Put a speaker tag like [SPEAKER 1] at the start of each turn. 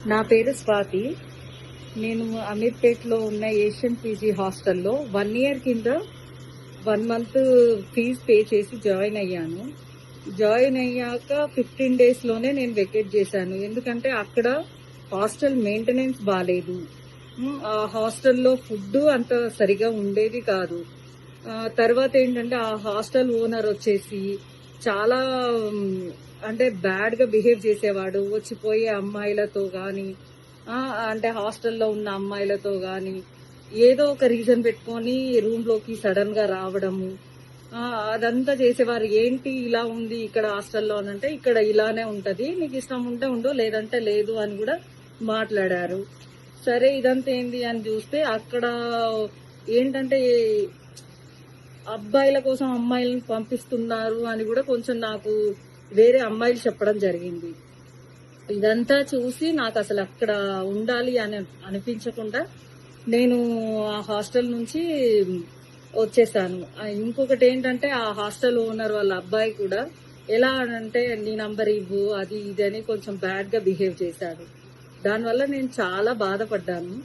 [SPEAKER 1] నా పేరు స్వాతి. నేను అమీర్పేట్లో ఉన్న ఏషియన్ పీజీ హాస్టల్లో 1 ఇయర్ కింద 1 మంత్ ఫీజు పే చేసి జాయిన్ అయ్యాను. జాయిన్ అయ్యాక 15 డేస్లోనే నేను వెకేట్ చేశాను. ఎందుకంటే అక్కడ హాస్టల్ మెయింటెనెన్స్ బాగాలేదు. ఆ హాస్టల్లో ఫుడ్ అంత సరిగా ఉండేది కాదు. తర్వాత ఏంటంటే ఆ హాస్టల్ ఓనర్ వచ్చేసి చాలా అంటే బ్యాడ్గా బిహేవ్ చేసేవాడు. వచ్చిపోయే అమ్మాయిలతో కానీ, అంటే హాస్టల్లో ఉన్న అమ్మాయిలతో కానీ ఏదో ఒక రీజన్ పెట్టుకొని రూమ్లోకి సడన్గా రావడము, అదంతా చేసేవారు. ఏంటి ఇలా ఉంది ఇక్కడ హాస్టల్లో అని అంటే, ఇక్కడ ఇలానే ఉంటుంది, నీకు ఇష్టం ఉంటే ఉండు లేదంటే లేదు అని కూడా మాట్లాడారు. సరే ఇదంతా ఏంది అని చూస్తే అక్కడ ఏంటంటే అబ్బాయిల కోసం అమ్మాయిలను పంపిస్తున్నారు అని కూడా కొంచెం నాకు వేరే అమ్మాయిలు చెప్పడం జరిగింది. ఇదంతా చూసి నాకు అసలు అక్కడ ఉండాలి అని అనిపించకుండా నేను ఆ హాస్టల్ నుంచి వచ్చేసాను. ఇంకొకటి ఏంటంటే ఆ హాస్టల్ ఓనర్ వాళ్ళ అబ్బాయి కూడా ఎలా అంటే నీ నంబర్ ఇవ్వు అది ఇది అని కొంచెం బ్యాడ్గా బిహేవ్ చేశాడు. దానివల్ల నేను చాలా బాధపడ్డాను.